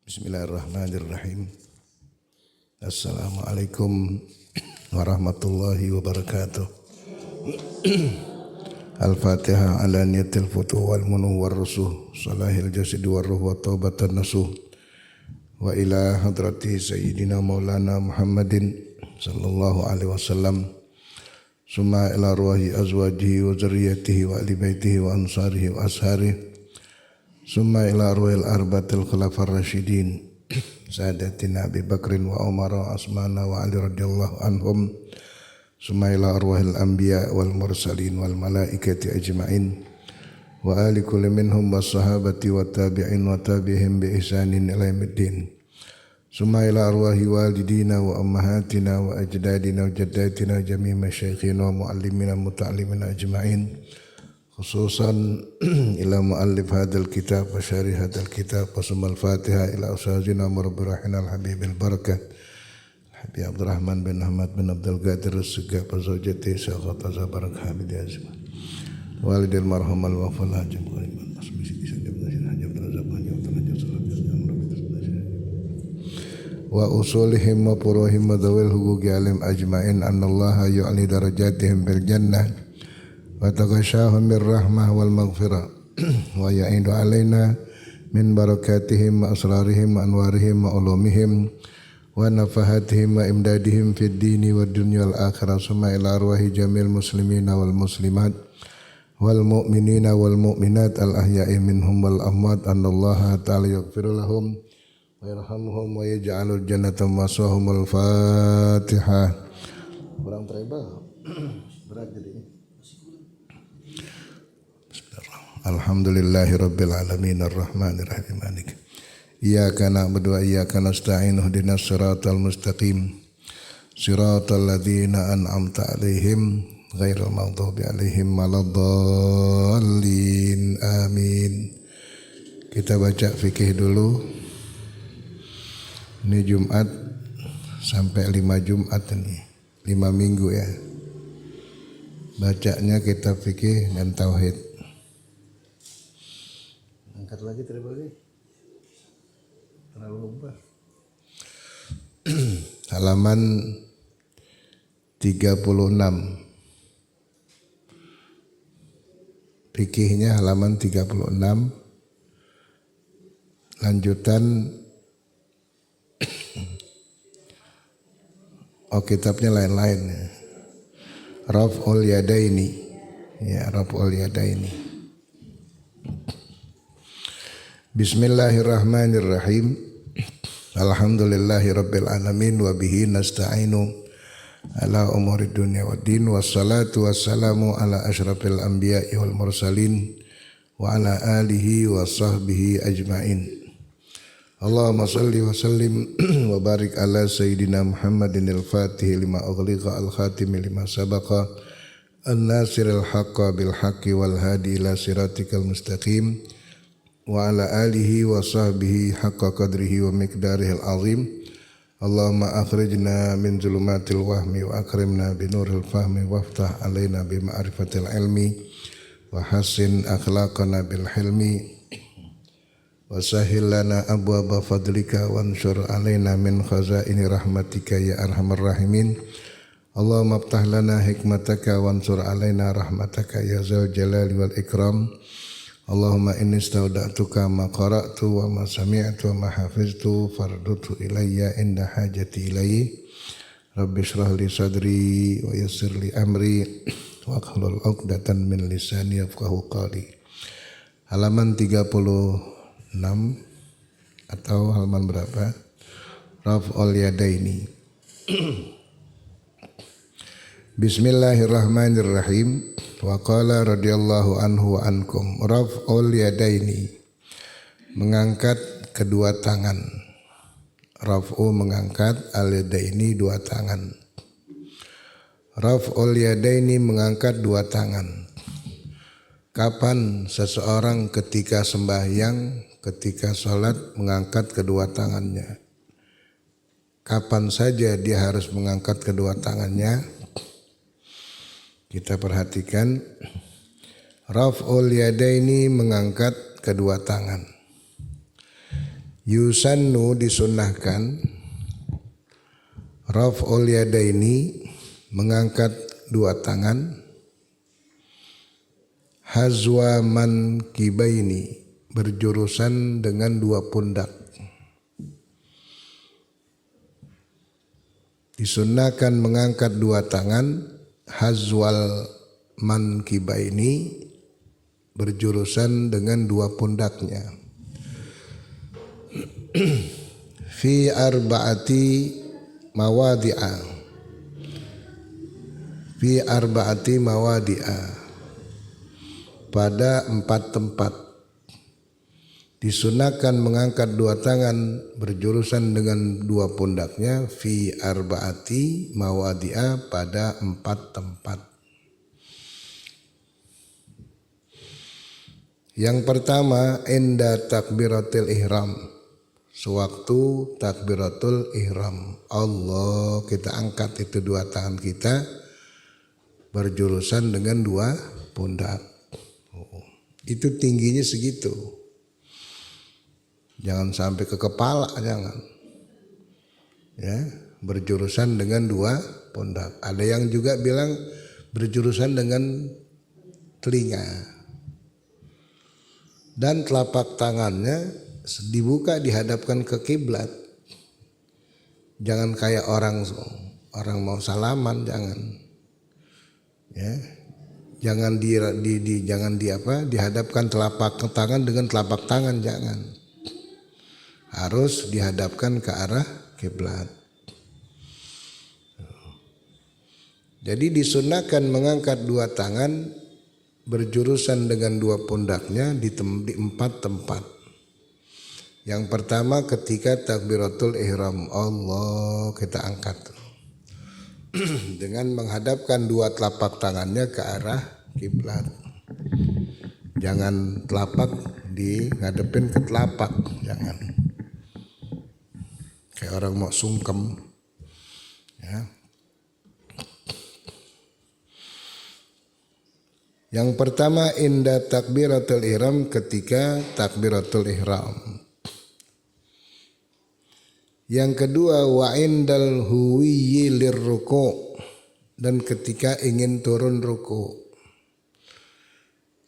Bismillahirrahmanirrahim. Assalamualaikum warahmatullahi wabarakatuh. Al-Fatihah ala niyatil futuh wal munuh wal rusuh salahil jasad wal ruh wa taubatan nasuh wa ila hadrati sayyidina maulana Muhammadin sallallahu alaihi wasallam summa ila ruhi azwajihi wa zurriyyatihi wa ali baitihi wa ansarihi wa asharihi summa ila ruhil arbatil khulafar rasyidin sadatina Abi Bakrin wa Umar wa Asmana wa Ali radhiyallahu anhum summa ila arwahil anbiya wal mursalin wal malaikati ajma'in wa ali kulli minhum was sahabati wa tabi'in wa tabi'ihim bi ihsanin ila yaumiddin summa ila arwahi walidina wa ummahatina wa ajdadina wa jaddatina jami' masyayikhina wa muallimina muta'allimina ajma'in khususan ila muallif hadzal kitab wa syarih hadzal kitab wa sumal fatihah ila ustazina murabbihin al-habib al-barakah Habib Abdurrahman bin Ahmad bin Abdul Qadir as-Sigaf wa zawjati Syekhat Zabarak Hamid Azim walidil marhum al-wafal hajim qariban asmisi sajab nasir hajab razaq hajab tanajjus wa usulihim wa puruhim wa dawil huquqi alim ajma'in annallaha yu'li darajatihim bil jannah wa taghashahum bir rahmah wal maghfirah wa ya'idu alaina min barakatihim wa asrarihim wa anwarihim wa ulumihim wa nafahatihim wa imdadihim fid dini wa dunya wal akhirah summa ila arwahi jamil muslimina wal muslimat wal mu'minina wal mu'minat al ahya'i minhum wal amwat anallaha ta'ala yaghfir lahum wa yarhamhum wa yaj'alul jannata maswahum. Al-Fatihah. Kurang tereba berat jadi. Alhamdulillahi rabbil alamin arrahmanir rahim maliki iyyaka na'budu wa iyyaka nasta'in ihdinas siratal mustaqim siratal ladzina an'amta 'alaihim ghairil maghdubi 'alaihim waladdallin amin. Kita baca fikih dulu. Ini Jumat sampai 5 Jumat ini 5 minggu ya. Bacanya kitab fikih dan tauhid. Angkat lagi terlalu lupa. Halaman 36. Fikihnya halaman 36. Lanjutan kitabnya lain-lain. Raf'ul Yadaini. Ya, Raf'ul Yadaini. Bismillahirrahmanirrahim. Alhamdulillahi rabbil alamin wa bihi nasta'inu ala umuri dunya waddin wassalatu wassalamu ala asyrafil anbiya'i wal mursalin wa ala alihi wa sahbihi ajma'in. Allahumma salli wa sallim wa barik ala sayyidina Muhammadin al-Fatih lima ughliqa al-khatimi lima sabaqa an-nasiril haqqa bil haqqi wal hadi ila siratikal mustaqim wa ala alihi wa sahbihi haqqa qadrihi wa miqdarihil azim. Allahumma akhrijna min zulumatil wahmi wa akrimna binuril fahmi waftah alaina bi ma'rifatil ilmi wa hassin akhlaqana bil hilmi wa sahhil lana abwaaba fadlika wansur alaina min khazaini rahmatika ya arhamar rahimin. Allahumma aftah lana hikmataka wansur alaina rahmataka ya zal jalali wal ikram. Allahumma inni istawda'tuka ma qara'tu wa ma sami'tu wa ma hafiztu fardutu ilayya inda hajati ilayhi. Rabbi shrah li sadri wa yassir li amri wa hlul 'uqdatan min lisani yafqahu qawli. Halaman 36 atau halaman berapa? Raf'ul Yadaini. Bismillahirrahmanirrahim. Wa qala radhiyallahu anhu wa ankum raf'ul yadaini, mengangkat kedua tangan. Raf'u mengangkat, al-yadaini dua tangan. Raf'ul yadaini mengangkat dua tangan. Kapan seseorang ketika sembahyang, ketika sholat mengangkat kedua tangannya? Kapan saja dia harus mengangkat kedua tangannya? Kita perhatikan. Raf'ul yadaini mengangkat kedua tangan. Yusannu disunnahkan raf'ul yadaini mengangkat dua tangan, hazwa mankibaini berjurusan dengan dua pundak. Disunnahkan mengangkat dua tangan hazwal mankibaini berjurusan dengan dua pundaknya. Fi arba'ati mawadi'a, fi arba'ati mawadi'a, pada 4 tempat. Disunahkan mengangkat dua tangan berjurusan dengan dua pundaknya fi arba'ati mawadi'a, pada 4 tempat. Yang pertama, inda takbiratul ihram, sewaktu takbiratul ihram. Allah, kita angkat itu dua tangan kita berjurusan dengan dua pundak. Itu tingginya segitu. Jangan sampai ke kepala, jangan. Ya, berjurusan dengan dua pundak. Ada yang juga bilang berjurusan dengan telinga. Dan telapak tangannya dibuka dihadapkan ke kiblat. Jangan kayak orang mau salaman, jangan. Ya. Jangan dihadapkan telapak tangan dengan telapak tangan, jangan. Harus dihadapkan ke arah kiblat. Jadi disunahkan mengangkat dua tangan berjurusan dengan dua pundaknya di 4 tempat. Yang pertama ketika takbiratul ihram, Allah, kita angkat dengan menghadapkan dua telapak tangannya ke arah kiblat. Jangan telapak dihadapin ke telapak, jangan. Kayak orang mau sungkem. Ya. Yang pertama inda takbiratul ihram, ketika takbiratul ihram. Yang kedua wa indal huwiyyi lirruku', dan ketika ingin turun ruku'.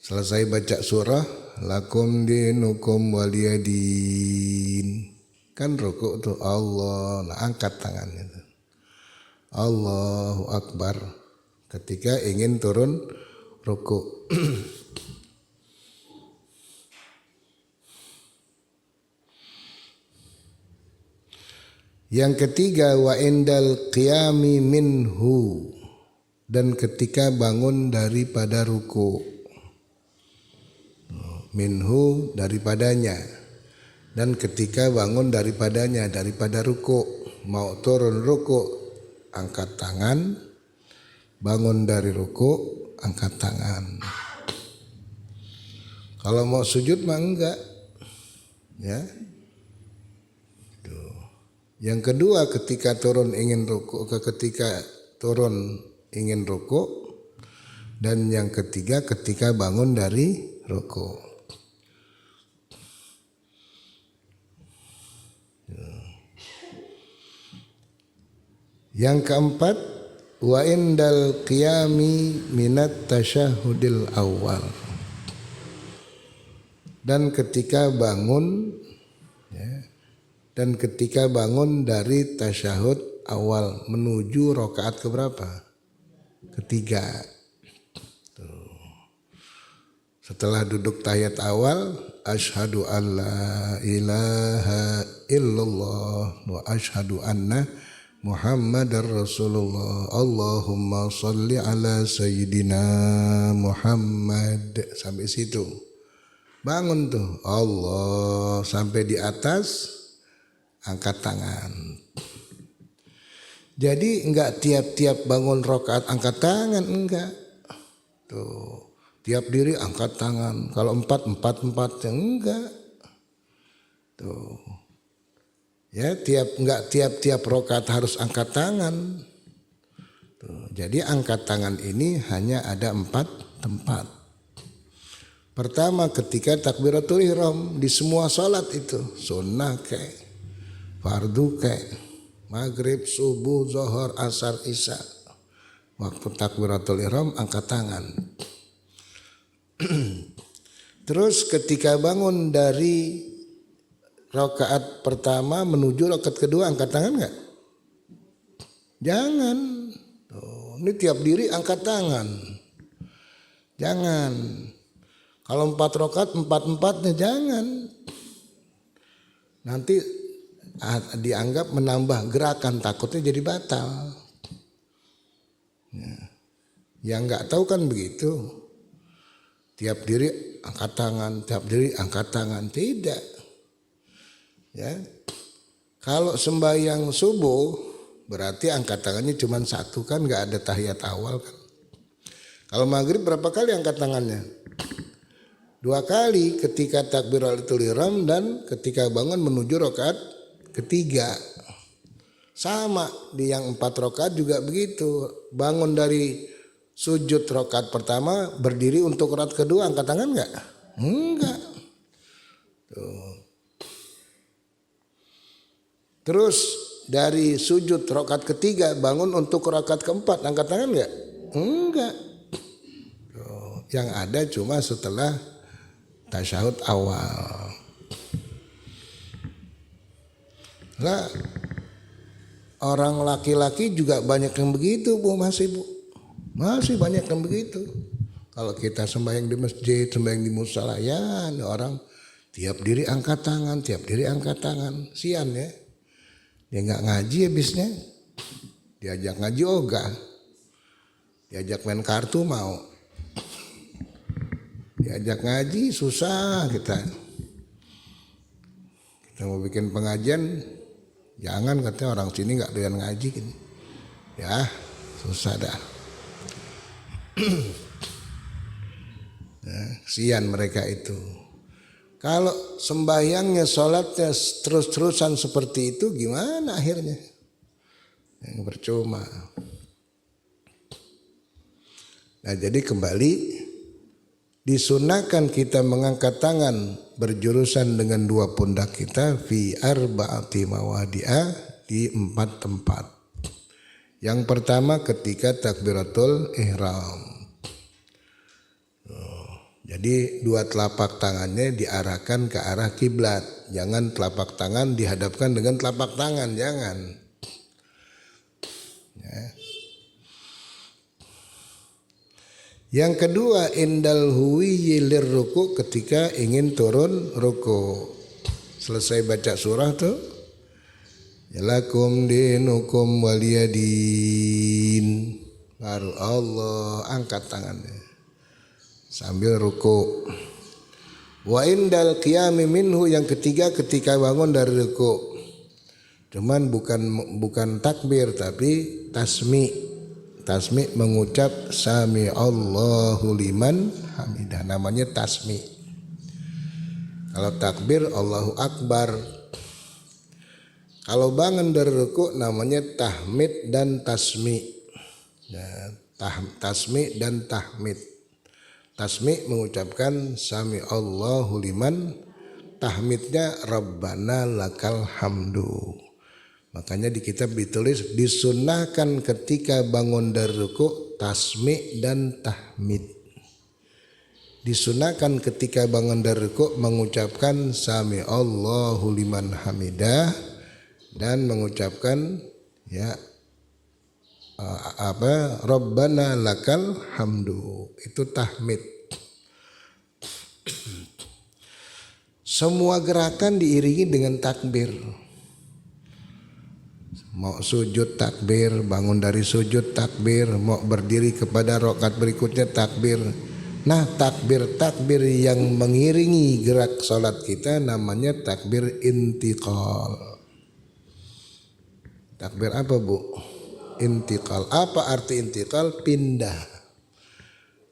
Selesai baca surah lakum dinukum waliyadin, kan ruku' tuh Allah, nah angkat tangannya tuh. Allahu Akbar ketika ingin turun ruku'. Yang ketiga wa indal qiyami minhu, dan ketika bangun daripada ruku'. Minhu, daripadanya, dan ketika bangun daripadanya, daripada ruku'. Mau turun ruku' angkat tangan, bangun dari ruku' angkat tangan. Kalau mau sujud mah enggak, ya. Yang kedua ketika turun ingin ruku', ketika turun ingin ruku', dan yang ketiga ketika bangun dari ruku'. Yang keempat wa indal qiyami minat tasyahudil awal, dan ketika bangun, ya, dan ketika bangun dari tasyahud awal menuju rakaat keberapa? Ketiga. Tuh. Setelah duduk tahiyat awal, asyhadu alla ilaha illallah wa asyhadu anna Muhammadar Rasulullah. Allahumma sholli ala sayyidina Muhammad. Sampai situ. Bangun tuh. Allah, sampai di atas angkat tangan. Jadi enggak tiap-tiap bangun rakaat angkat tangan, enggak. Tuh, tiap diri angkat tangan. Kalau 4 enggak. Tuh. Ya, enggak tiap-tiap rakaat harus angkat tangan. Tuh, jadi angkat tangan ini hanya ada 4 tempat. Pertama ketika takbiratul ihram di semua salat itu, sunnah kayak fardu kayak maghrib, subuh, zuhur, asar, isya. Waktu takbiratul ihram angkat tangan. Terus ketika bangun dari rakaat pertama menuju rakaat kedua angkat tangan enggak? Jangan. Tuh, ini tiap diri angkat tangan. Jangan. Kalau 4 rakaat 4-4-nya jangan. Nanti dianggap menambah gerakan, takutnya jadi batal. Yang nggak tahu kan begitu. Tiap diri angkat tangan, tiap diri angkat tangan, tidak. Ya. Kalau sembahyang subuh berarti angkat tangannya cuma satu kan, nggak ada tahiyat awal kan. Kalau maghrib berapa kali angkat tangannya? 2 kali ketika takbiratul ihram dan ketika bangun menuju rakaat ketiga. Sama di yang 4 rakaat juga begitu. Bangun dari sujud rakaat pertama berdiri untuk rakaat kedua angkat tangan enggak? Enggak. Tuh. Terus dari sujud rakaat ketiga bangun untuk rakaat keempat angkat tangan enggak? Enggak. Tuh. Yang ada cuma setelah tasyahud awal. Lah orang laki-laki juga banyak yang begitu Bu, masih banyak yang begitu. Kalau kita sembahyang di masjid, sembahyang di musala, ya orang tiap diri angkat tangan, sian ya. Dia nggak ngaji habisnya, diajak ngaji ogah, diajak main kartu mau. Diajak ngaji susah kita mau bikin pengajian, jangan katanya orang sini nggak doyan ngaji gitu. Ya susah dah. Nah, sian mereka itu. Kalau sembahyangnya sholatnya terus-terusan seperti itu gimana akhirnya? Yang percuma. Nah jadi kembali, disunahkan kita mengangkat tangan berjurusan dengan 2 pundak kita fi arba'ati mawadi'a, di 4 tempat. Yang pertama ketika takbiratul ihram. Jadi 2 telapak tangannya diarahkan ke arah kiblat. Jangan telapak tangan dihadapkan dengan telapak tangan, jangan. Ya. Yang kedua indal huwiyyi lirruku, ketika ingin turun ruku. Selesai baca surah tuh, lakum dinukum waliyadin, baru Allah angkat tangannya sambil ruku. Wa indal qiyami minhu, yang ketiga ketika bangun dari ruku. Cuman bukan takbir tapi tasmi mengucap sami Allahu liman hamidah, namanya tasmi. Kalau takbir Allahu akbar. Kalau bangun dari ruku namanya tahmid dan tasmi. Ya, tasmi dan tahmid. Tasmi mengucapkan sami Allahu liman, tahmidnya Rabbana lakal hamdu. Makanya di kitab ditulis disunahkan ketika bangun dari ruku tasmi dan tahmid. Disunahkan ketika bangun dari ruku mengucapkan sami Allahu liman hamidah dan mengucapkan ya Rabbana lakal hamdu, itu tahmid. Semua gerakan diiringi dengan takbir. Mau sujud takbir, bangun dari sujud takbir, mau berdiri kepada rakaat berikutnya takbir. Nah takbir yang mengiringi gerak salat kita namanya takbir intiqal. Takbir apa Bu? Intiqal. Apa arti intiqal? Pindah.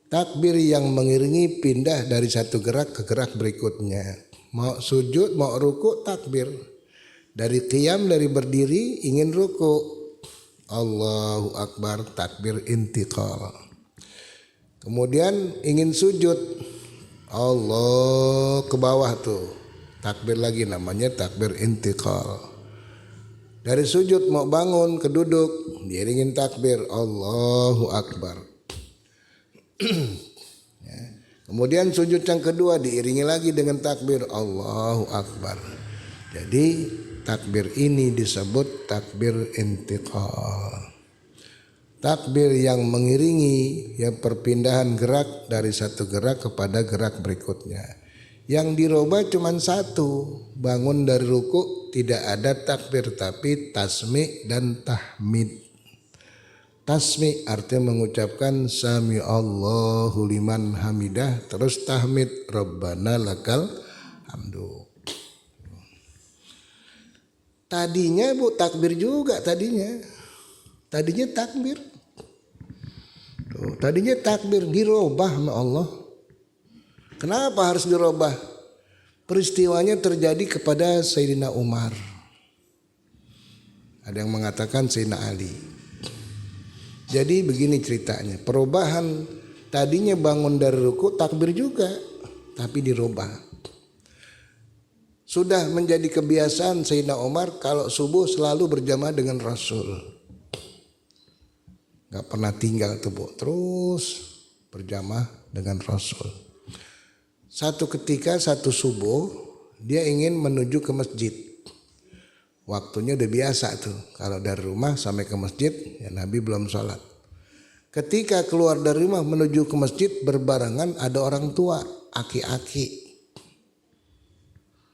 Takbir yang mengiringi pindah dari satu gerak ke gerak berikutnya. Mau sujud, mau ruku, takbir. Dari qiyam, dari berdiri, ingin ruku, Allahu akbar, takbir intiqal. Kemudian ingin sujud, Allah ke bawah tuh. Takbir lagi, namanya takbir intiqal. Dari sujud mau bangun ke duduk, diiringin takbir Allahu Akbar. Ya. Kemudian sujud yang kedua diiringi lagi dengan takbir Allahu Akbar. Jadi takbir ini disebut takbir intiqal. Takbir yang mengiringi ya perpindahan gerak dari satu gerak kepada gerak berikutnya. Yang dirubah cuma satu, bangun dari ruku tidak ada takbir tapi tasmi dan tahmid. Tasmi artinya mengucapkan sami Allahu liman hamidah, terus tahmid Rabbana lakal hamdu. Tadinya Bu takbir juga tadinya takbir. Tuh, tadinya takbir dirubah sama Allah. Kenapa harus dirubah? Peristiwanya terjadi kepada Sayyidina Umar. Ada yang mengatakan Sayyidina Ali. Jadi begini ceritanya, perubahan tadinya bangun dari ruku takbir juga, tapi dirubah. Sudah menjadi kebiasaan Sayyidina Umar kalau subuh selalu berjamaah dengan Rasul. Gak pernah tinggal tuh Bu, terus berjamaah dengan Rasul. Satu ketika satu subuh dia ingin menuju ke masjid. Waktunya udah biasa tuh, kalau dari rumah sampai ke masjid ya Nabi belum sholat. Ketika keluar dari rumah menuju ke masjid berbarengan ada orang tua, aki-aki.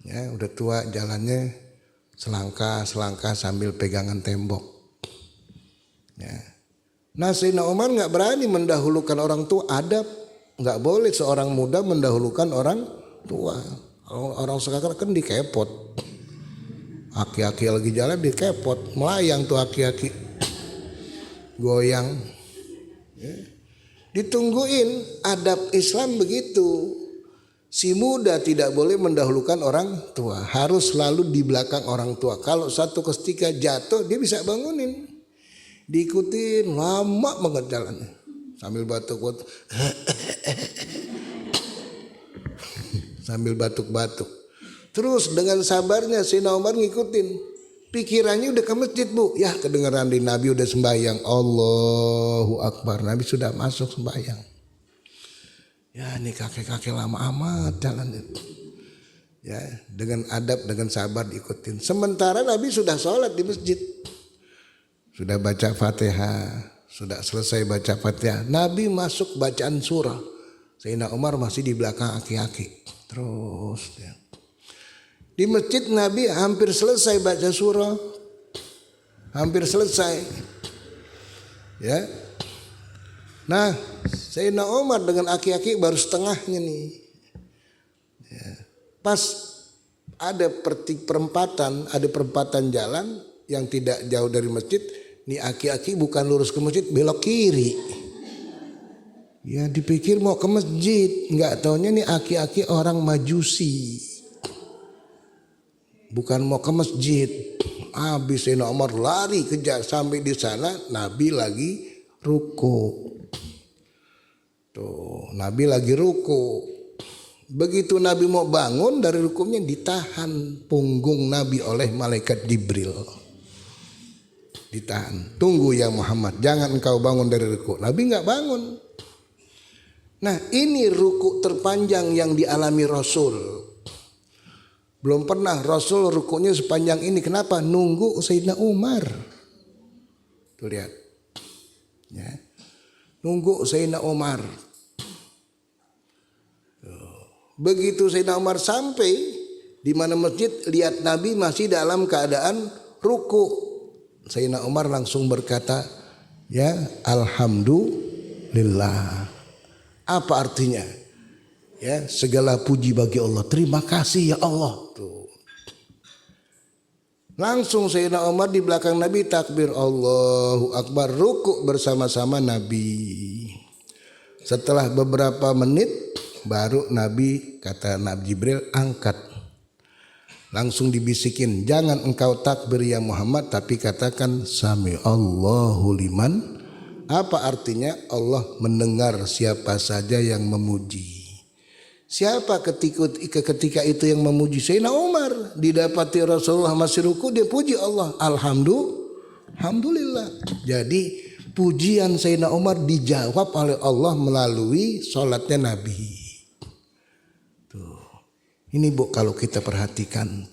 Ya udah tua, jalannya selangkah sambil pegangan tembok. Ya. Nah Sayyidina Umar gak berani mendahulukan orang tua, adab. Gak boleh seorang muda mendahulukan orang tua. Orang sekarang kan dikepot. Aki-aki lagi jalan dikepot, melayang tuh aki-aki, goyang. Ya. Ditungguin, adab Islam begitu. Si muda tidak boleh mendahulukan orang tua, harus selalu di belakang orang tua. Kalau satu ketika jatuh dia bisa bangunin. Diikutin lama banget jalannya sambil batuk-batuk. Sambil batuk-batuk. Terus dengan sabarnya Sayyidina Umar ngikutin. Pikirannya udah ke masjid Bu. Ya kedengeran di Nabi udah sembahyang. Allahu Akbar. Nabi sudah masuk sembahyang. Ya ini kakek-kakek lama amat jalannya. Ya dengan adab, dengan sabar diikutin. Sementara Nabi sudah sholat di masjid. Sudah baca Fatihah. Sudah selesai baca Fatihah. Nabi masuk bacaan surah. Sayyidina Umar masih di belakang aki-aki. Terus ya. Di masjid Nabi hampir selesai baca surah. Hampir selesai. Ya. Nah, Sayyidina Umar dengan aki-aki baru setengahnya nih. Ya. Pas ada perempatan, ada perempatan jalan yang tidak jauh dari masjid. Nih aki-aki bukan lurus ke masjid, belok kiri. Ya dipikir mau ke masjid, nggak taunya nih aki-aki orang Majusi. Bukan mau ke masjid. Habis Sayyidina Umar lari kejar, sampai di sana Nabi lagi ruku. Tuh, Nabi lagi ruku. Begitu Nabi mau bangun dari rukunya ditahan punggung Nabi oleh malaikat Jibril. Ditahan. Tunggu ya Muhammad, jangan engkau bangun dari ruku. Nabi enggak bangun. Nah, ini ruku terpanjang yang dialami Rasul. Belum pernah Rasul rukunya sepanjang ini. Kenapa? Nunggu Sayyidina Umar. Tuh lihat. Ya. Nunggu Sayyidina Umar. Begitu Sayyidina Umar sampai di mana masjid, lihat Nabi masih dalam keadaan ruku. Sayyidina Umar langsung berkata, ya alhamdulillah. Apa artinya? Ya, segala puji bagi Allah. Terima kasih ya Allah. Tuh. Langsung Sayyidina Umar di belakang Nabi takbir Allahu Akbar, ruku bersama-sama Nabi. Setelah beberapa menit baru Nabi, kata Nabi Jibril, angkat. Langsung dibisikin, jangan engkau takbir ya Muhammad, tapi katakan sami Allahu liman. Apa artinya? Allah mendengar siapa saja yang memuji. Siapa ketika itu yang memuji Sayyidina Umar? Didapati Rasulullah masih ruku, dia puji Allah. Alhamdulillah. Jadi pujian Sayyidina Umar dijawab oleh Allah melalui sholatnya Nabi. Tuh. Ini Bu, kalau kita perhatikan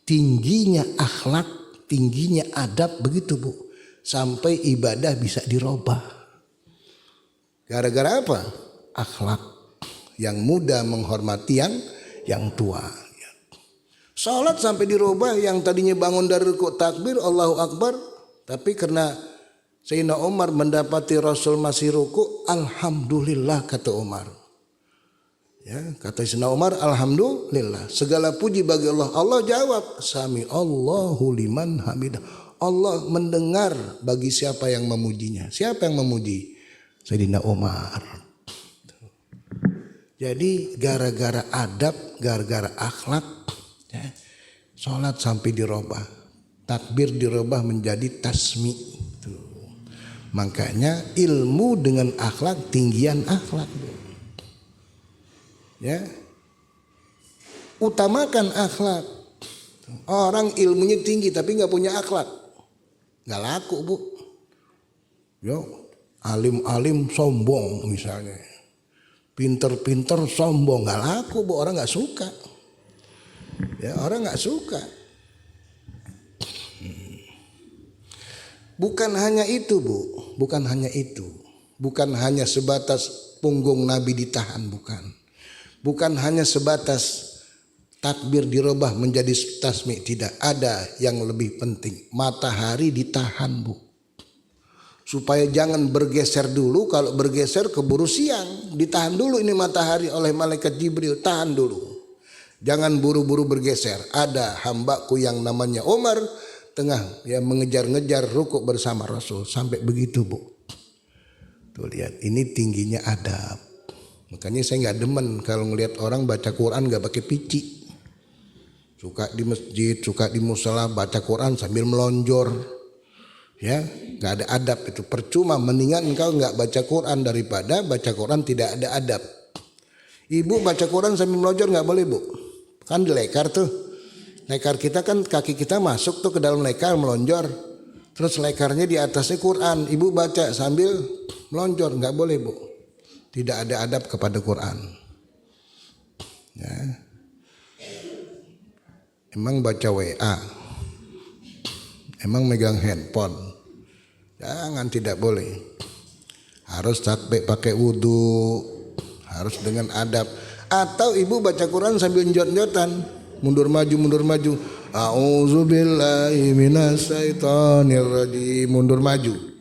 tingginya akhlak, tingginya adab begitu Bu. Sampai ibadah bisa dirubah. Gara-gara apa? Akhlak. Yang muda menghormati yang tua. Salat sampai dirubah, yang tadinya bangun dari rukuk takbir Allahu Akbar, tapi karena Sayyidina Umar mendapati Rasul masih rukuk, alhamdulillah kata Umar. Ya, kata Sayyidina Umar, alhamdulillah, segala puji bagi Allah. Allah jawab, sami Allahu liman hamidah. Allah mendengar bagi siapa yang memujinya. Siapa yang memuji? Sayyidina Umar. Jadi gara-gara adab, gara-gara akhlak, ya, sholat sampai dirubah, takbir dirubah menjadi tasmi. Tuh. Makanya ilmu dengan akhlak, tinggian akhlak. Ya, utamakan akhlak. Orang ilmunya tinggi tapi nggak punya akhlak, nggak laku Bu. Yo, alim-alim sombong misalnya. Pinter-pinter sombong, nggak laku Bu, orang nggak suka. Ya, orang nggak suka. Bukan hanya itu Bu, bukan hanya itu. Bukan hanya sebatas punggung Nabi ditahan, bukan. Bukan hanya sebatas takbir dirubah menjadi tasmi, tidak. Ada yang lebih penting, matahari ditahan Bu. Supaya jangan bergeser dulu, kalau bergeser keburu siang. Ditahan dulu ini matahari oleh malaikat Jibril, tahan dulu. Jangan buru-buru bergeser. Ada hambaku yang namanya Umar tengah ya mengejar-ngejar rukuk bersama Rasul. Sampai begitu Bu. Tuh lihat, ini tingginya adab. Makanya saya gak demen kalau ngelihat orang baca Quran gak pakai pici. Suka di masjid, suka di musala baca Quran sambil melonjor. Ya, nggak ada adab itu, percuma. Mendingan engkau nggak baca Quran daripada baca Quran tidak ada adab. Ibu baca Quran sambil melonjor nggak boleh Bu, kan di lekar tuh. Lekar kita kan kaki kita masuk tuh ke dalam lekar melonjor, terus lekarnya di atasnya Quran. Ibu baca sambil melonjor nggak boleh Bu, tidak ada adab kepada Quran. Ya. Emang baca WA, emang megang handphone. Jangan, tidak boleh. Harus sampai pakai wudhu, harus dengan adab. Atau ibu baca Quran sambil njot-njotan, mundur maju. A'udzubillahi minasyaitonirrajim, mundur maju.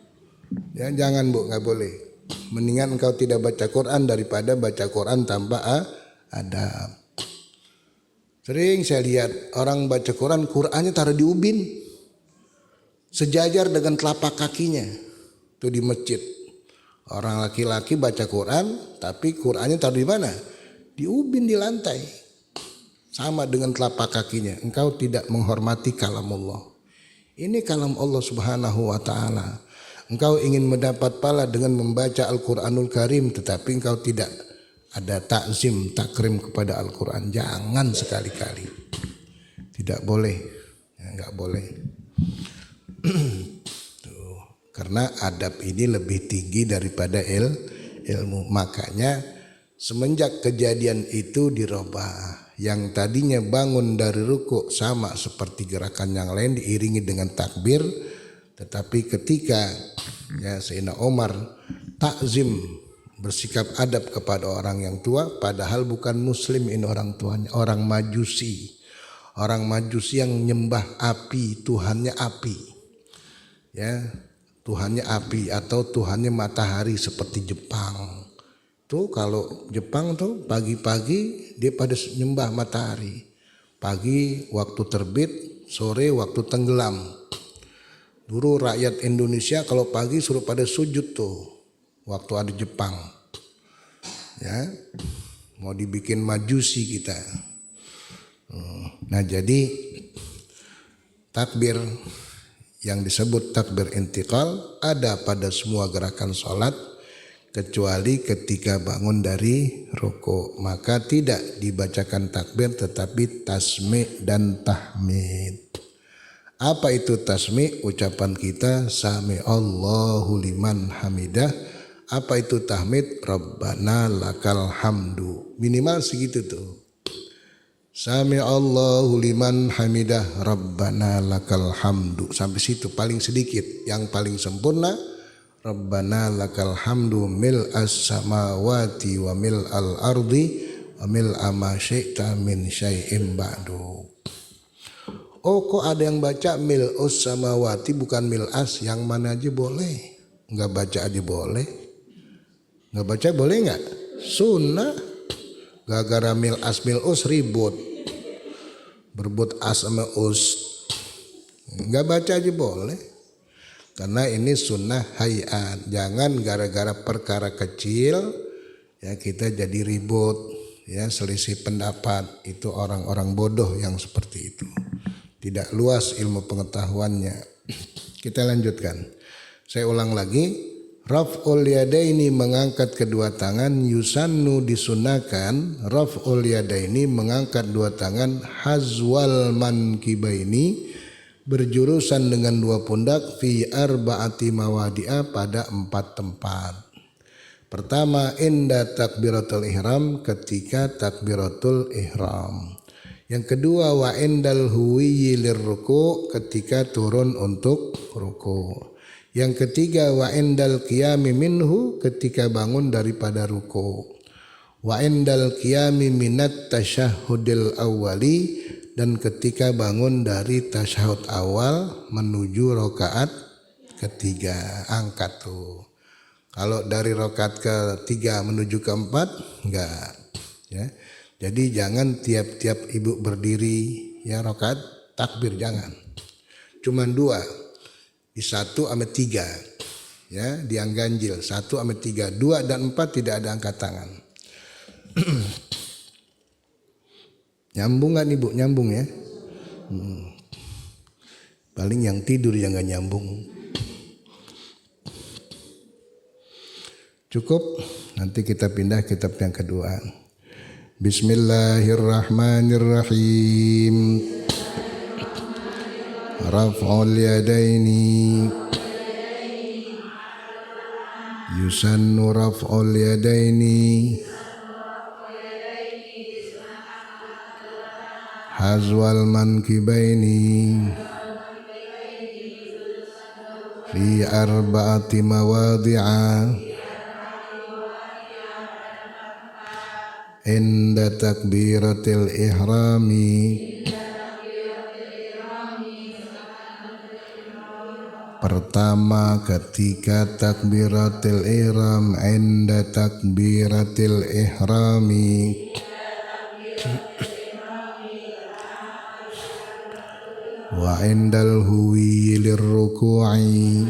Ya, jangan Bu, nggak boleh. Mendingan engkau tidak baca Quran daripada baca Quran tanpa adab. Sering saya lihat orang baca Quran, Qurannya taruh di ubin. Sejajar dengan telapak kakinya tuh di masjid. Orang laki-laki baca Quran tapi Qurannya taruh di mana? Di ubin, di lantai. Sama dengan telapak kakinya. Engkau tidak menghormati kalam Allah. Ini kalam Allah Subhanahu wa taala. Engkau ingin mendapat pahala dengan membaca Al-Qur'anul Karim tetapi engkau tidak ada takzim, takrim kepada Al-Qur'an. Jangan sekali-kali. Tidak boleh. Ya, enggak boleh. Tuh, karena adab ini lebih tinggi daripada ilmu. Makanya semenjak kejadian itu dirubah. Yang tadinya bangun dari rukuk sama seperti gerakan yang lain diiringi dengan takbir, tetapi ketika ya Sayyidina Umar takzim, bersikap adab kepada orang yang tua, padahal bukan muslim ini orang tuanya, orang Majusi. Orang Majusi yang nyembah api, Tuhannya api. Ya, Tuhannya api atau Tuhannya matahari seperti Jepang. Tuh kalau Jepang tuh pagi-pagi dia pada nyembah matahari. Pagi waktu terbit, sore waktu tenggelam. Dulu rakyat Indonesia kalau pagi suruh pada sujud tuh waktu ada Jepang. Ya, mau dibikin Majusi kita. Nah jadi takbir yang disebut takbir intiqal ada pada semua gerakan sholat kecuali ketika bangun dari ruku, maka tidak dibacakan takbir tetapi tasmi' dan tahmid. Apa itu tasmi'? Ucapan kita sami Allahu liman hamidah. Apa itu tahmid? Rabbana lakal hamdu. Minimal segitu tuh. Sami Allahu liman hamidah Rabbana lakal hamdu. Sampai situ paling sedikit. Yang paling sempurna Rabbana lakal hamdu mil'as samawati wa mil'al ardi wa mil'a ma syi'ta min syai'im ba'du. Oh, kok ada yang baca mil'us samawati bukan mil'as? Yang mana aja boleh. Enggak baca aja boleh. Enggak baca boleh enggak? Sunnah. Gara-gara mil'as mil'us ribut. Berebut as sama us. Enggak baca aja boleh. Karena ini sunnah hayat. Jangan gara-gara perkara kecil ya kita jadi ribut, ya selisih pendapat. Itu orang-orang bodoh yang seperti itu. Tidak luas ilmu pengetahuannya. Kita lanjutkan. Saya ulang lagi. Raf'ul yadaini mengangkat kedua tangan, yusannu disunahkan. Raf'ul yadaini mengangkat dua tangan, hazwal mankibaini berjurusan dengan dua pundak, fi arba'ati mawadi'a pada 4 tempat. Pertama, inda takbiratul ihram, ketika takbiratul ihram. Yang kedua, wa indal huwiyyi lirruku, ketika turun untuk ruku. Yang ketiga, wa indal qiyami minhu, ketika bangun daripada ruku. Wa indal qiyami minat tasyahhudil awwali, dan ketika bangun dari tasyahud awal menuju rakaat ketiga. Angkat tuh. Kalau dari rakaat ketiga menuju keempat enggak, ya. Jadi jangan tiap-tiap ibu berdiri ya rakaat takbir, jangan. Cuman 2, di 1 sama 3, ya, di yang ganjil 1 sama 3, 2 dan 4 tidak ada angkat tangan. Nyambung gak nih Bu? Nyambung ya. Paling yang tidur yang gak nyambung. Cukup, nanti kita pindah kitab yang kedua. Bismillahirrahmanirrahim. Raf'ul yadaini yusannu raf'ul yadaini hazwal mankibaini fi arba'ati mawadi'a inda takbiratil ihrami pertama ketika takbiratil ihram, inda takbiratil ihrami wa indal huwi lirruku'i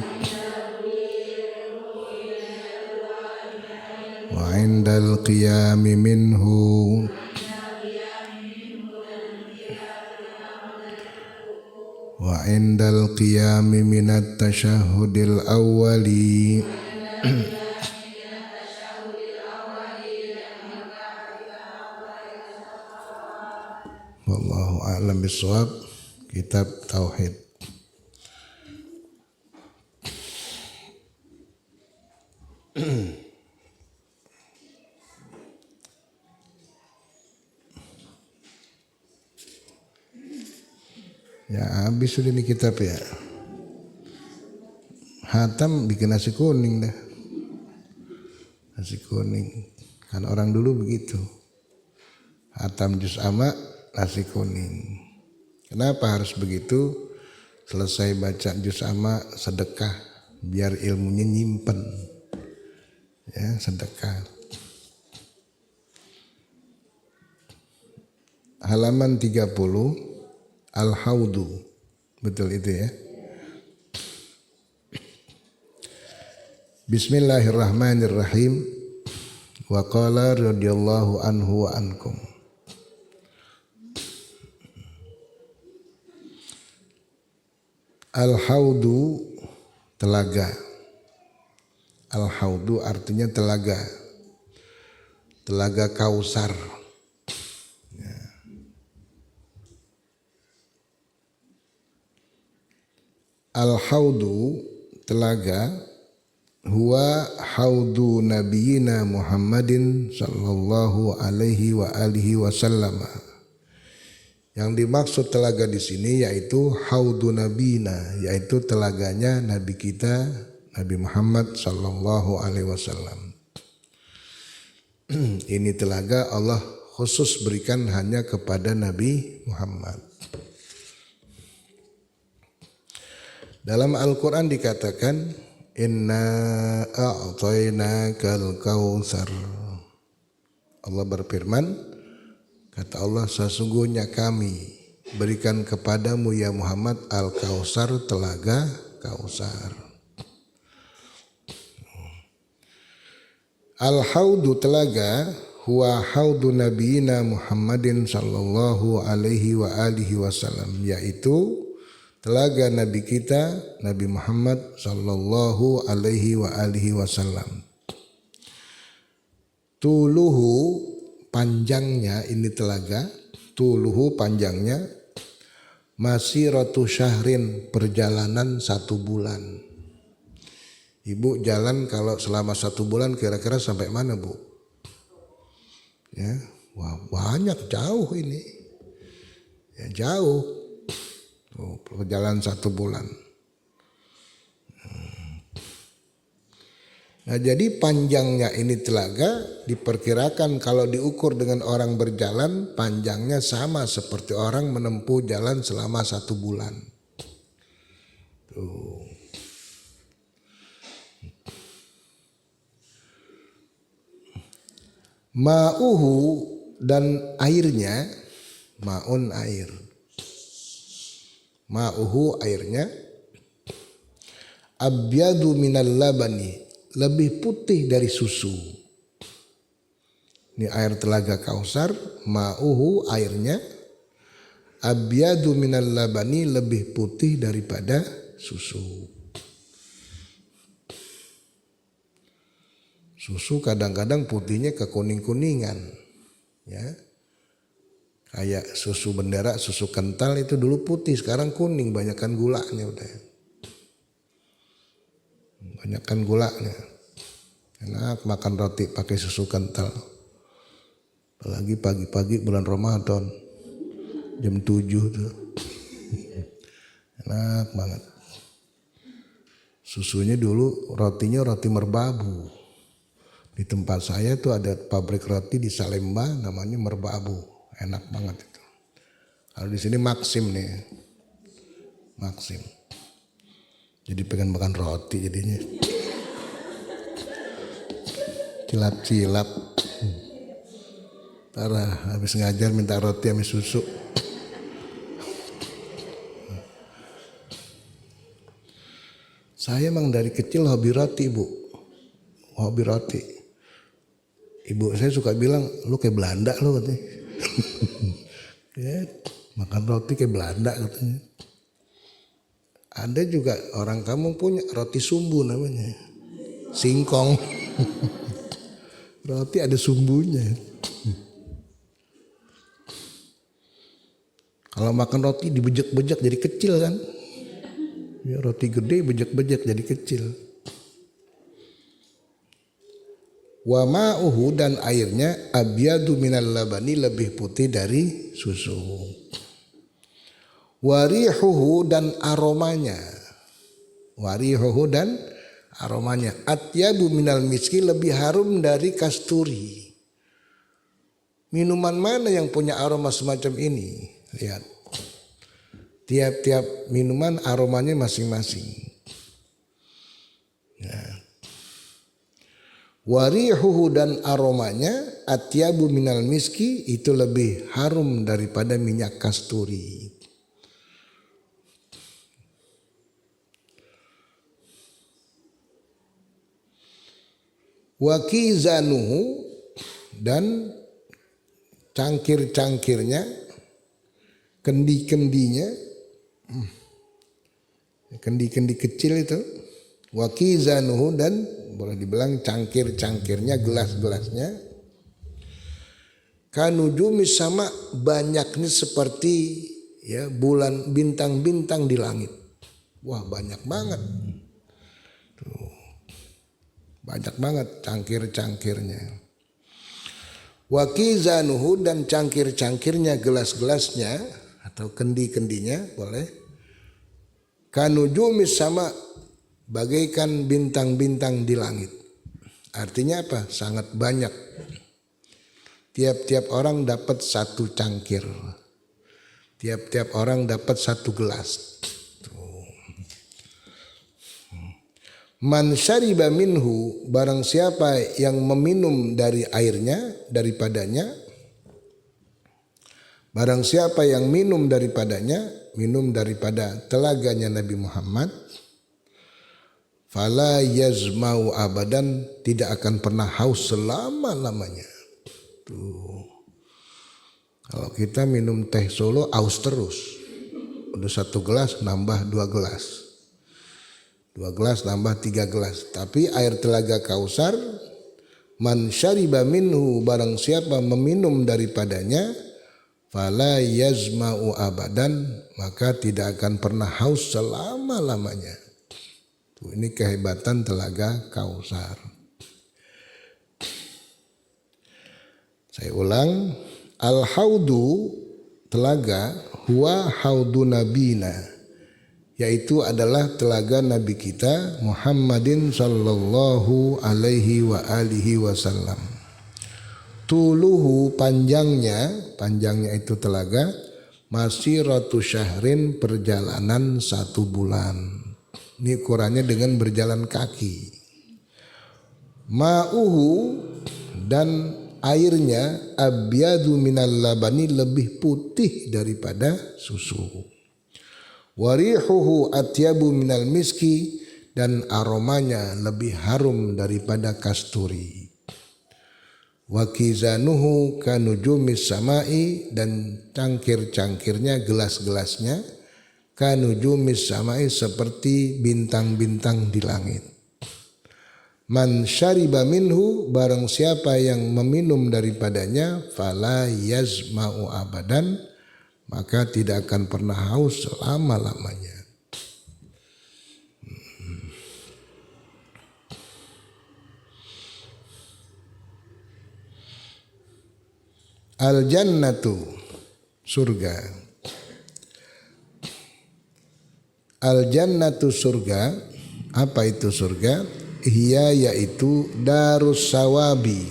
wa indal qiyami minhu wa indal qiyami minat tasyahhudil awwali. Wallahu a'lam bishawab. Kitab Tauhid. Ya habis sudah ini kitab ya. Hatam bikin nasi kuning dah. Nasi kuning. Kan orang dulu begitu. Hatam juz amma nasi kuning. Kenapa harus begitu? Selesai baca juz amma sedekah biar ilmunya nyimpen. Ya, sedekah. Halaman 30 Al-Haudu. Betul itu ya. Bismillahirrahmanirrahim. Wa qala radhiyallahu anhu wa ankum. Al-Haudu telaga. Al-Haudu artinya telaga. Telaga Kausar. Al-Haudu telaga huwa haudu nabiyina Muhammadin sallallahu alaihi wa alihi wasallam. Yang dimaksud telaga di sini yaitu haudu nabiyina, yaitu telaganya nabi kita Nabi Muhammad sallallahu alaihi wasallam. Ini telaga Allah khusus berikan hanya kepada Nabi Muhammad. Dalam Al-Quran dikatakan inna a'tainakal kautsar. Allah berfirman, kata Allah, sesungguhnya kami berikan kepadamu ya Muhammad al-Kautsar, telaga Kautsar. Al-Haudu telaga huwa haudu nabiyina Muhammadin sallallahu alaihi wa alihi wasallam, yaitu telaga Nabi kita Nabi Muhammad sallallahu alaihi wa alihi wasallam. Tuluhu panjangnya ini telaga, tuluhu panjangnya masiratu syahrin, perjalanan 1 bulan. Ibu jalan kalau selama 1 bulan kira-kira sampai mana, Bu? Ya, wah banyak, jauh ini. Ya jauh. Perjalanan 1 bulan. Nah, jadi panjangnya ini telaga diperkirakan kalau diukur dengan orang berjalan, panjangnya sama seperti orang menempuh jalan selama 1 bulan. Tuh. Ma'uhu dan airnya, ma'un air. Ma'uhu airnya, abyadu minal labani, lebih putih dari susu. Ini air telaga Kautsar, ma'uhu airnya, abyadu minal labani, lebih putih daripada susu. Susu kadang-kadang putihnya kekuning-kuningan, ya. Kayak susu bendera, susu kental itu dulu putih, sekarang kuning, banyakan gulanya udah. Banyakan gulanya. Enak makan roti pakai susu kental. Apalagi pagi-pagi bulan Ramadan. Jam 7 tuh. Enak banget. Susunya dulu rotinya roti merbabu. Di tempat saya tuh ada pabrik roti di Salemba namanya Merbabu. Enak banget itu. Kalau di sini Maxim nih. Maxim. Jadi pengen makan roti jadinya. Cilap-cilap. Parah, habis ngajar minta roti sama susu. Saya emang dari kecil hobi roti, Bu. Hobi roti. Ibu saya suka bilang, lu kayak Belanda lu katanya. Ya, makan roti kayak Belanda katanya. Ada juga orang kampung punya roti sumbu namanya. Singkong. Roti ada sumbunya. Kalau makan roti dibejek-bejek jadi kecil kan. Ya, roti gede bejek-bejek jadi kecil. Wa ma'uhu dan airnya abyadu minal labani, lebih putih dari susu. Warihuhu dan aromanya. Warihuhu dan aromanya. Atyabu minal miski, lebih harum dari kasturi. Minuman mana yang punya aroma semacam ini? Lihat. Tiap-tiap minuman aromanya masing-masing. Nah. Warihuhu dan aromanya atyabu minal miski, itu lebih harum daripada minyak kasturi. Wakizanuhu dan cangkir-cangkirnya, kendi-kendinya, kendi-kendi kecil itu, Wa kizanuhu, dan boleh dibilang cangkir-cangkirnya, gelas-gelasnya, kanujumis, sama banyaknya seperti ya bulan, bintang-bintang di langit. Wah, banyak banget. Tuh. Banyak banget cangkir-cangkirnya. Wa kizanuhu, dan cangkir-cangkirnya, gelas-gelasnya atau kendi-kendinya boleh, kanujumis, sama bagaikan bintang-bintang di langit. Artinya apa? Sangat banyak. Tiap-tiap orang dapat satu cangkir. Tiap-tiap orang dapat satu gelas. Man syariba minhu, barang siapa yang meminum dari airnya, daripadanya, barang siapa yang minum daripadanya, minum daripada telaganya Nabi Muhammad, fala yazmau abadan, tidak akan pernah haus selama-lamanya. Tuh. Kalau kita minum teh Solo haus terus. Udah 1 gelas nambah 2 gelas. 2 gelas nambah 3 gelas. Tapi air telaga Kausar, man syariba minhu, barang siapa meminum daripadanya, fala yazma'u abadan, maka tidak akan pernah haus selama-lamanya. Tuh, ini kehebatan telaga Kausar. Saya ulang, al-haudu, telaga, huwa haudu nabina, yaitu adalah telaga Nabi kita Muhammadin sallallahu alaihi wa alihi wasallam. Tuluhu, panjangnya itu telaga, masiratu syahrin, perjalanan 1 bulan. Ini ukurannya dengan berjalan kaki. Ma'uhu, dan airnya, abyadu minal labani, lebih putih daripada susu. Warihuhu atyabu minal miski, dan aromanya lebih harum daripada kasturi. Wakizanuhu kanujumis samai, dan cangkir-cangkirnya, gelas-gelasnya, kanujumis samai, seperti bintang-bintang di langit. Man syariba minhu, barang siapa yang meminum daripadanya, fala yazma'u abadan, maka tidak akan pernah haus selama-lamanya. Al-jannatu, surga. Al-jannatu, surga. Apa itu surga? Hiya, yaitu darus sawabi,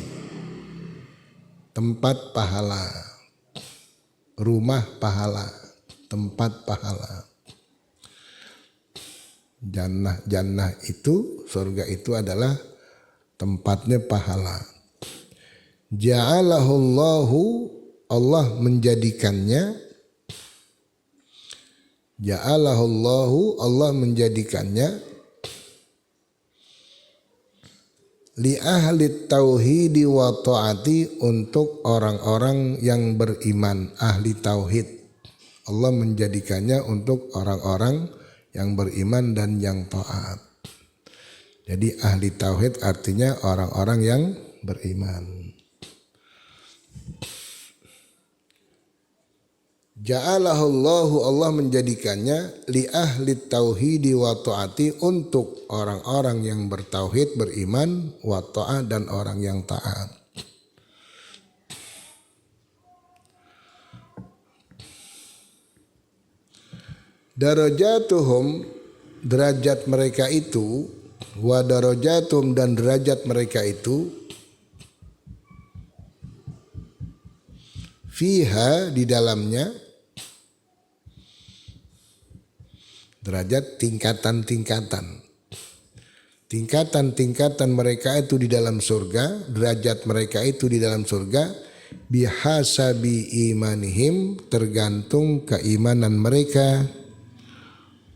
tempat pahala, rumah pahala, tempat pahala. Jannah itu, surga itu adalah tempatnya pahala. Ja'alahullahu, Allah menjadikannya. Ja'alahullahu, Allah menjadikannya. Li ahli tauhidi wa ta'ati, untuk orang-orang yang beriman, ahli tauhid. Allah menjadikannya untuk orang-orang yang beriman dan yang taat. Jadi ahli tauhid artinya orang-orang yang beriman. Ja'alahullahu, Allah menjadikannya, li ahli tauhidi wa ta'ati, untuk orang-orang yang bertauhid, beriman, wa ta'at, dan orang yang taat. Darajatuhum, derajat mereka itu, wa darajatum, dan derajat mereka itu, fiha, di dalamnya, derajat tingkatan-tingkatan. Tingkatan-tingkatan mereka itu di dalam surga, derajat mereka itu di dalam surga, bihasabi imanihim, tergantung keimanan mereka,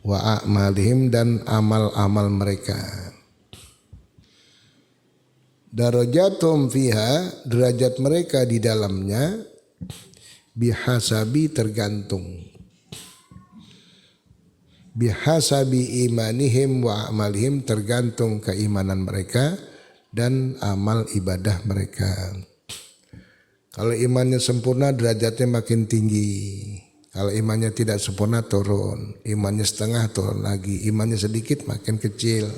wa a'malihim, dan amal-amal mereka. Darajatum fiha, derajat mereka di dalamnya, bihasabi, tergantung. bihasabi imanihim wa amalihim, tergantung keimanan mereka dan amal ibadah mereka. Kalau imannya sempurna derajatnya makin tinggi. Kalau imannya tidak sempurna turun. Imannya setengah turun lagi. Imannya sedikit makin kecil.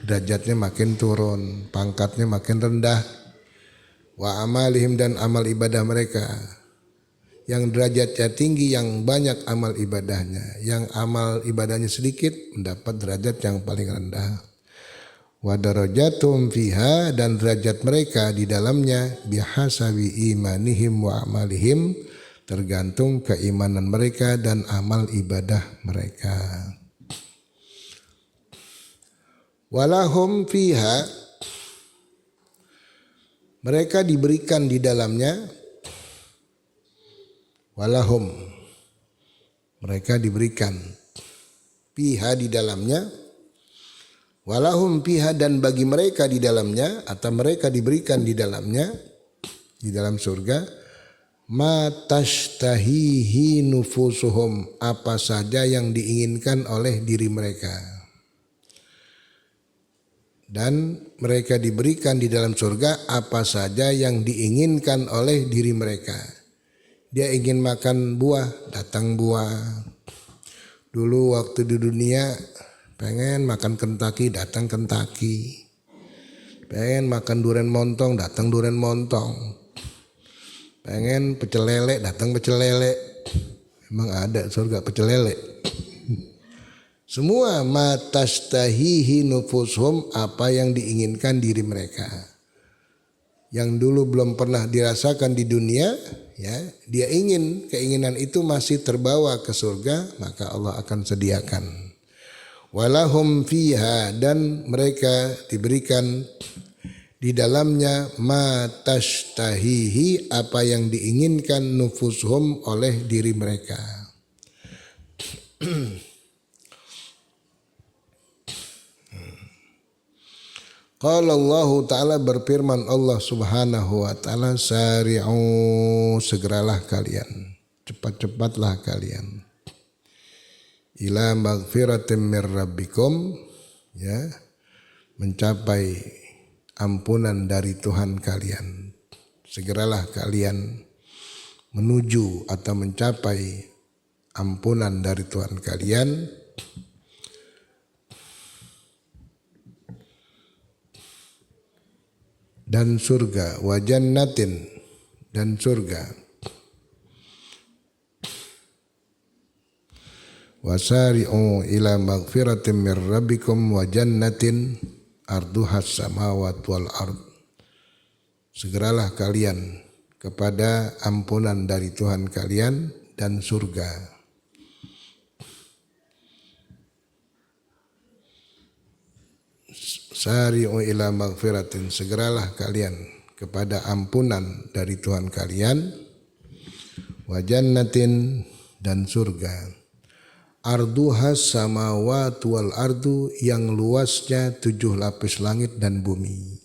Derajatnya makin turun. Pangkatnya makin rendah. Wa amalihim, dan amal ibadah mereka. Yang derajatnya tinggi, yang banyak amal ibadahnya. Yang amal ibadahnya sedikit mendapat derajat yang paling rendah. Wa darajatum fiha, dan derajat mereka di dalamnya bihasabi imanihim wa amalihim, tergantung keimanan mereka dan amal ibadah mereka. Walahum fiha, mereka diberikan di dalamnya. Walahum, mereka diberikan fiha di dalamnya. Walahum fiha, dan bagi mereka di dalamnya, atau mereka diberikan di dalamnya, di dalam surga, ma tashtahihi nufusuhum, apa saja yang diinginkan oleh diri mereka. Dan mereka diberikan di dalam surga apa saja yang diinginkan oleh diri mereka. Dia ingin makan buah, datang buah. Dulu waktu di dunia pengen makan Kentucky, datang Kentucky. Pengen makan durian montong, datang durian montong. Pengen pecel lele, datang pecel lele. Emang ada surga pecel lele. Semua matastahihi nufushum, apa yang diinginkan diri mereka. Yang dulu belum pernah dirasakan di dunia, ya, dia ingin, keinginan itu masih terbawa ke surga, maka Allah akan sediakan. Walahum fiha, dan mereka diberikan di dalamnya ma tashtahihi, apa yang diinginkan nufushum oleh diri mereka. Qala Allah Ta'ala, berfirman Allah Subhanahu wa Ta'ala, sari'u, segeralah kalian, cepat-cepatlah kalian, ila magfiratin mir rabbikum, ya, mencapai ampunan dari Tuhan kalian. Segeralah kalian menuju atau mencapai ampunan dari Tuhan kalian. Dan surga, wa jannatin, dan surga. Wasari'u ila magfiratin mir rabbikum wa jannatin arduhas samawat wal ard. Segeralah kalian kepada ampunan dari Tuhan kalian dan surga. Sari'u ila magfiratin, segeralah kalian kepada ampunan dari Tuhan kalian, wa jannatin, dan surga. Arduhas samawat wal ardu, yang luasnya 7 lapis langit dan bumi.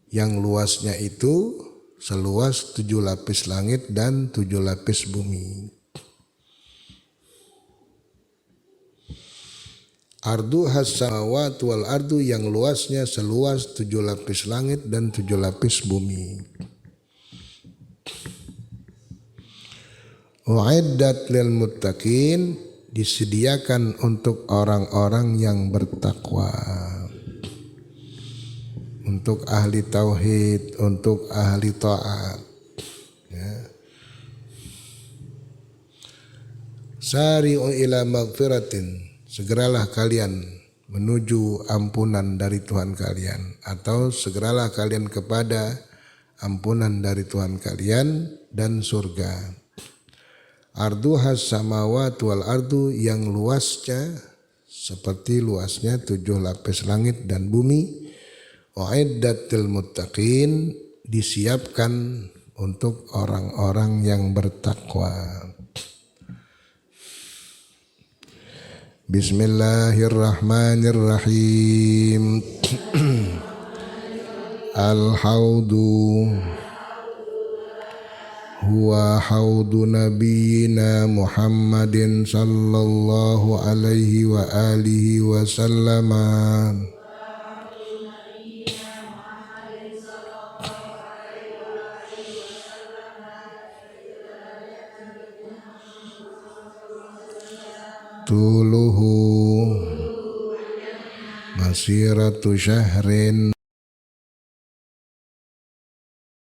Yang luasnya itu seluas 7 lapis langit dan 7 lapis bumi. Arduhas samawat wal ardu, yang luasnya seluas 7 lapis langit dan 7 lapis bumi. U'iddat lil muttaqin, disediakan untuk orang-orang yang bertakwa. Untuk ahli tauhid, untuk ahli taat. Ya. Sari'u ila magfiratin, segeralah kalian menuju ampunan dari Tuhan kalian, atau segeralah kalian kepada ampunan dari Tuhan kalian dan surga. Arduhas samawat wal ardu, yang luasnya seperti luasnya 7 lapis langit dan bumi. U'iddatil muttaqin, disiapkan untuk orang-orang yang bertakwa. Bismillahirrahmanirrahim. Al-haudu huwa haudu nabiyyina Muhammadin sallallahu alaihi wa alihi wa sallama. Tuluhu masiratu syahrin